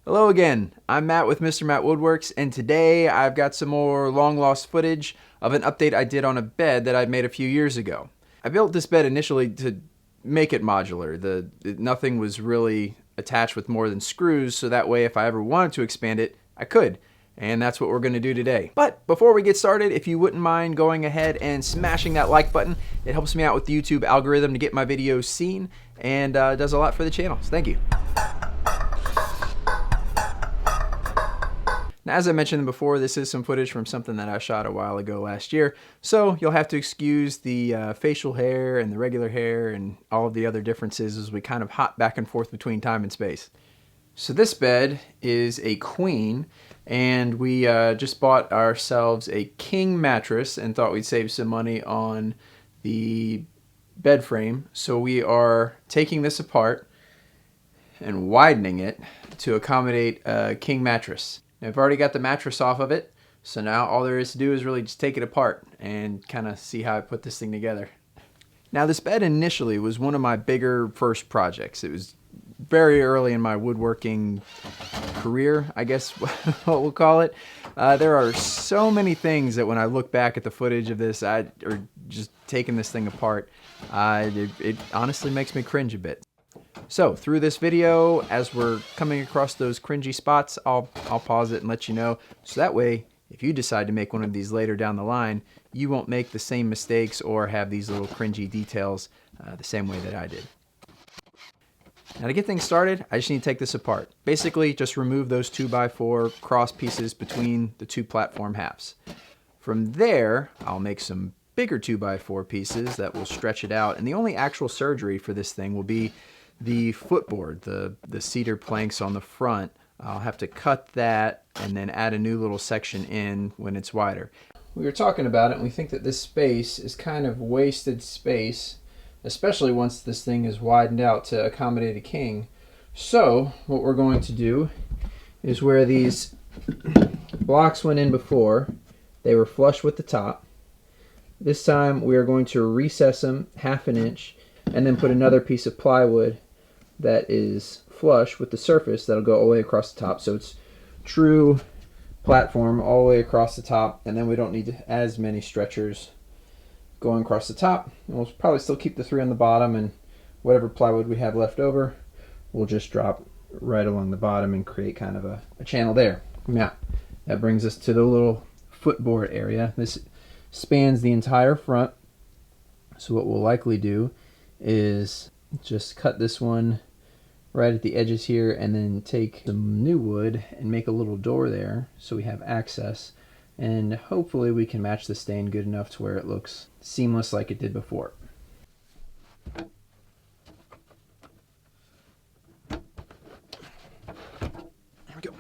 Hello again, I'm Matt with Mr. Matt Woodworks, and today I've got some more long lost footage of an update I did on a bed that I made a few years ago. I built this bed initially to make it modular. Nothing was really attached with more than screws, so that way if I ever wanted to expand it, I could. And that's what we're going to do today. But before we get started, if you wouldn't mind going ahead and smashing that like button, it helps me out with the YouTube algorithm to get my videos seen, and does a lot for the channel. So thank you. Now, as I mentioned before, this is some footage from something that I shot a while ago last year, so you'll have to excuse the facial hair and the regular hair and all of the other differences as we kind of hop back and forth between time and space. So this bed is a queen, and we just bought ourselves a king mattress and thought we'd save some money on the bed frame. So we are taking this apart and widening it to accommodate a king mattress. Now, I've already got the mattress off of it, so now all there is to do is really just take it apart and kind of see how I put this thing together. Now, this bed initially was one of my bigger first projects. It was very early in my woodworking career, I guess what we'll call it. There are so many things that when I look back at the footage of this, or just taking this thing apart, it honestly makes me cringe a bit. So through this video, as we're coming across those cringy spots, I'll pause it and let you know. So that way, if you decide to make one of these later down the line, you won't make the same mistakes or have these little cringy details the same way that I did. Now to get things started, I just need to take this apart. Basically, just remove those 2x4 cross pieces between the two platform halves. From there, I'll make some bigger 2x4 pieces that will stretch it out. And the only actual surgery for this thing will be the footboard, the cedar planks on the front. I'll have to cut that and then add a new little section in when it's wider. We were talking about it and we think that this space is kind of wasted space, especially once this thing is widened out to accommodate a king. So what we're going to do is where these blocks went in before, they were flush with the top. This time we are going to recess them 1/2 inch and then put another piece of plywood that is flush with the surface that'll go all the way across the top. So it's true platform all the way across the top, and then we don't need as many stretchers going across the top. And we'll probably still keep the 3 on the bottom, and whatever plywood we have left over, we'll just drop right along the bottom and create kind of a channel there. Now, that brings us to the little footboard area. This spans the entire front. So what we'll likely do is just cut this one right at the edges here and then take some new wood and make a little door there so we have access, and hopefully we can match the stain good enough to where it looks seamless like it did before. There we go.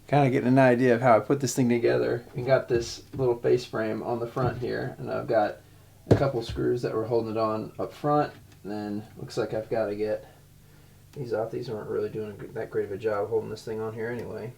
Kind of getting an idea of how I put this thing together. We got this little face frame on the front here, and I've got a couple screws that were holding it on up front, and then looks like I've got to get these off. These aren't really doing that great of a job holding this thing on here anyway.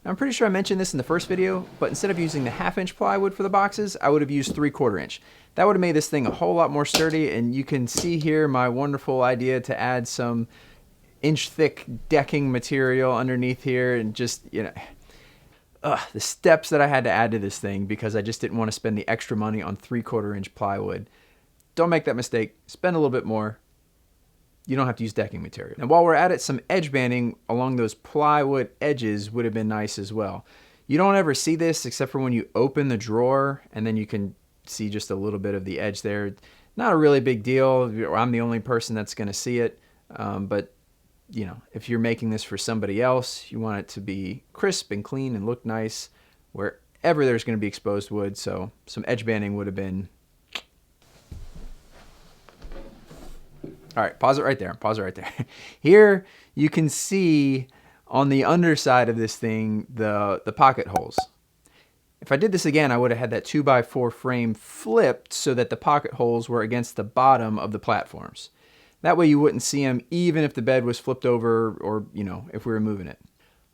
Now, I'm pretty sure I mentioned this in the first video, but instead of using the 1/2 inch plywood for the boxes, I would have used 3/4 inch. That would have made this thing a whole lot more sturdy, and you can see here my wonderful idea to add some inch thick decking material underneath here, and just, you know, the steps that I had to add to this thing because I just didn't want to spend the extra money on 3/4 inch plywood. Don't make that mistake. Spend a little bit more. You don't have to use decking material. And while we're at it, some edge banding along those plywood edges would have been nice as well. You don't ever see this except for when you open the drawer, and then you can see just a little bit of the edge there. Not a really big deal. I'm the only person that's going to see it. But you know, if you're making this for somebody else, you want it to be crisp and clean and look nice. Where ever there's going to be exposed wood, so some edge banding would have been... All right, pause it right there. Pause it right there. Here you can see on the underside of this thing the pocket holes. If I did this again, I would have had that 2x4 frame flipped so that the pocket holes were against the bottom of the platforms. That way you wouldn't see them even if the bed was flipped over or, you know, if we were moving it.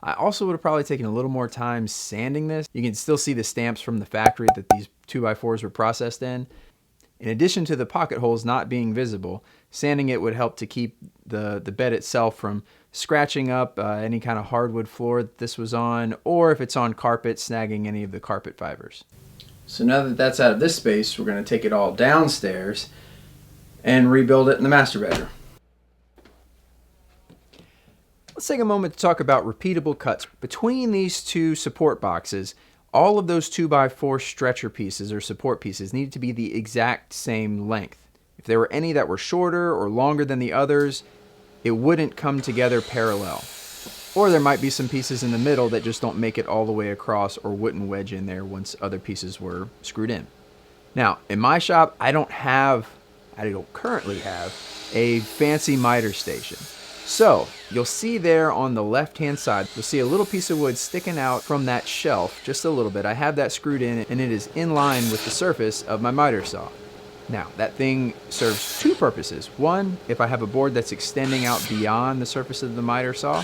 I also would have probably taken a little more time sanding this. You can still see the stamps from the factory that these 2x4s were processed in. In addition to the pocket holes not being visible, sanding it would help to keep the bed itself from scratching up any kind of hardwood floor that this was on, or if it's on carpet, snagging any of the carpet fibers. So now that that's out of this space, we're going to take it all downstairs and rebuild it in the master bedroom. Let's take a moment to talk about repeatable cuts. Between these two support boxes, all of those 2x4 stretcher pieces or support pieces needed to be the exact same length. If there were any that were shorter or longer than the others, it wouldn't come together parallel. Or there might be some pieces in the middle that just don't make it all the way across or wouldn't wedge in there once other pieces were screwed in. Now, in my shop, I don't currently have a fancy miter station. So you'll see there on the left-hand side, you'll see a little piece of wood sticking out from that shelf, just a little bit. I have that screwed in and it is in line with the surface of my miter saw. Now, that thing serves two purposes. One, if I have a board that's extending out beyond the surface of the miter saw,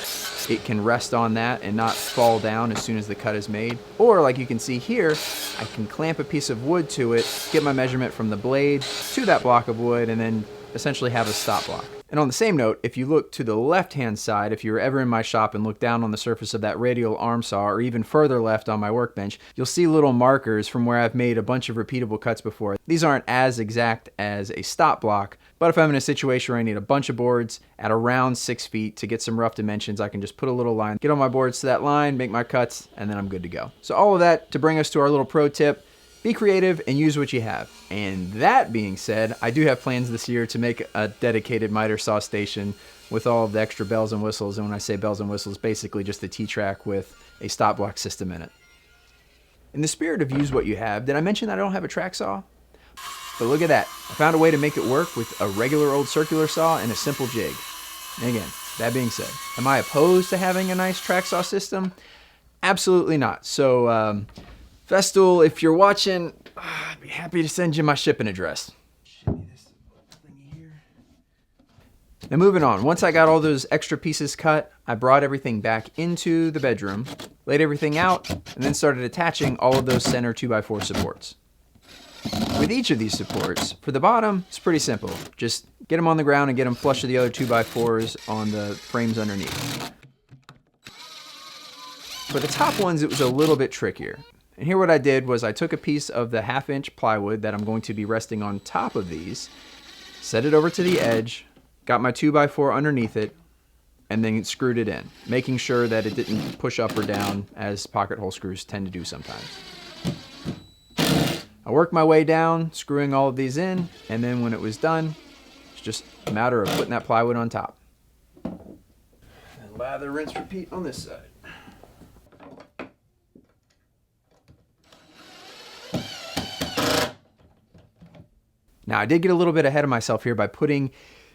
it can rest on that and not fall down as soon as the cut is made. Or like you can see here, I can clamp a piece of wood to it, get my measurement from the blade to that block of wood, and then essentially have a stop block. And on the same note, if you look to the left-hand side, if you're ever in my shop and look down on the surface of that radial arm saw, or even further left on my workbench, you'll see little markers from where I've made a bunch of repeatable cuts before. These aren't as exact as a stop block, but if I'm in a situation where I need a bunch of boards at around 6 feet to get some rough dimensions, I can just put a little line, get on my boards to that line, make my cuts, and then I'm good to go. So all of that to bring us to our little pro tip. Be creative and use what you have. And that being said, I do have plans this year to make a dedicated miter saw station with all of the extra bells and whistles. And when I say bells and whistles, basically just a T-track with a stop block system in it. In the spirit of use what you have, did I mention that I don't have a track saw? But look at that. I found a way to make it work with a regular old circular saw and a simple jig. And again, that being said, am I opposed to having a nice track saw system? Absolutely not. So, Festool, if you're watching, I'd be happy to send you my shipping address. Now moving on, once I got all those extra pieces cut, I brought everything back into the bedroom, laid everything out, and then started attaching all of those center 2x4 supports. With each of these supports, for the bottom, it's pretty simple. Just get them on the ground and get them flush with the other 2x4s on the frames underneath. For the top ones, it was a little bit trickier. And here what I did was I took a piece of the 1/2-inch plywood that I'm going to be resting on top of these, set it over to the edge, got my 2x4 underneath it, and then screwed it in, making sure that it didn't push up or down as pocket hole screws tend to do sometimes. I worked my way down, screwing all of these in, and then when it was done, it's just a matter of putting that plywood on top. And lather, rinse, repeat on this side. Now, I did get a little bit ahead of myself here by putting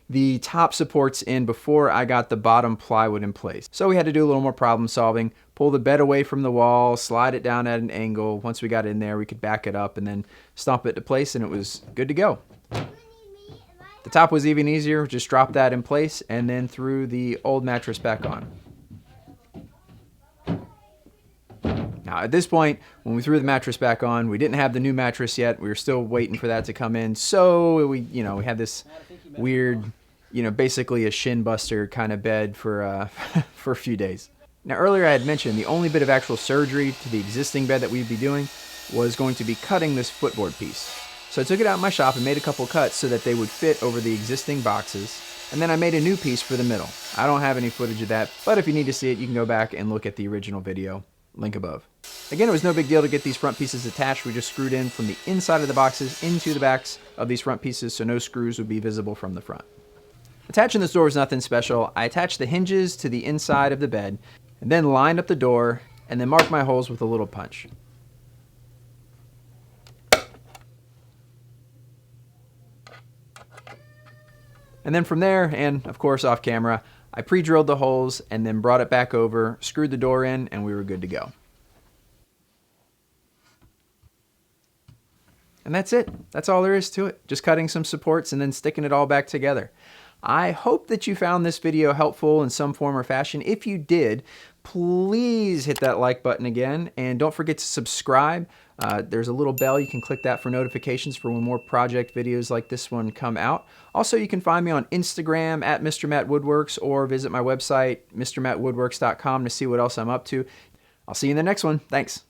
the top supports in before I got the bottom plywood in place. So we had to do a little more problem solving, pull the bed away from the wall, slide it down at an angle. Once we got in there, we could back it up and then stomp it to place, and it was good to go. The top was even easier, just drop that in place and then threw the old mattress back on. Now at this point, when we threw the mattress back on, we didn't have the new mattress yet. We were still waiting for that to come in. So we had this weird, basically a shin buster kind of bed for for a few days. Now earlier I had mentioned the only bit of actual surgery to the existing bed that we'd be doing was going to be cutting this footboard piece. So I took it out in my shop and made a couple cuts so that they would fit over the existing boxes. And then I made a new piece for the middle. I don't have any footage of that, but if you need to see it, you can go back and look at the original video. Link above. Again, it was no big deal to get these front pieces attached. We just screwed in from the inside of the boxes into the backs of these front pieces so no screws would be visible from the front. Attaching this door was nothing special. I attached the hinges to the inside of the bed and then lined up the door and then marked my holes with a little punch. And then from there, and of course off camera, I pre-drilled the holes and then brought it back over, screwed the door in, and we were good to go. And that's it. That's all there is to it. Just cutting some supports and then sticking it all back together. I hope that you found this video helpful in some form or fashion. If you did, please hit that like button again, and don't forget to subscribe. There's a little bell. You can click that for notifications for when more project videos like this one come out. Also, you can find me on Instagram at Mr. Matt Woodworks, or visit my website, mrmattwoodworks.com, to see what else I'm up to. I'll see you in the next one. Thanks.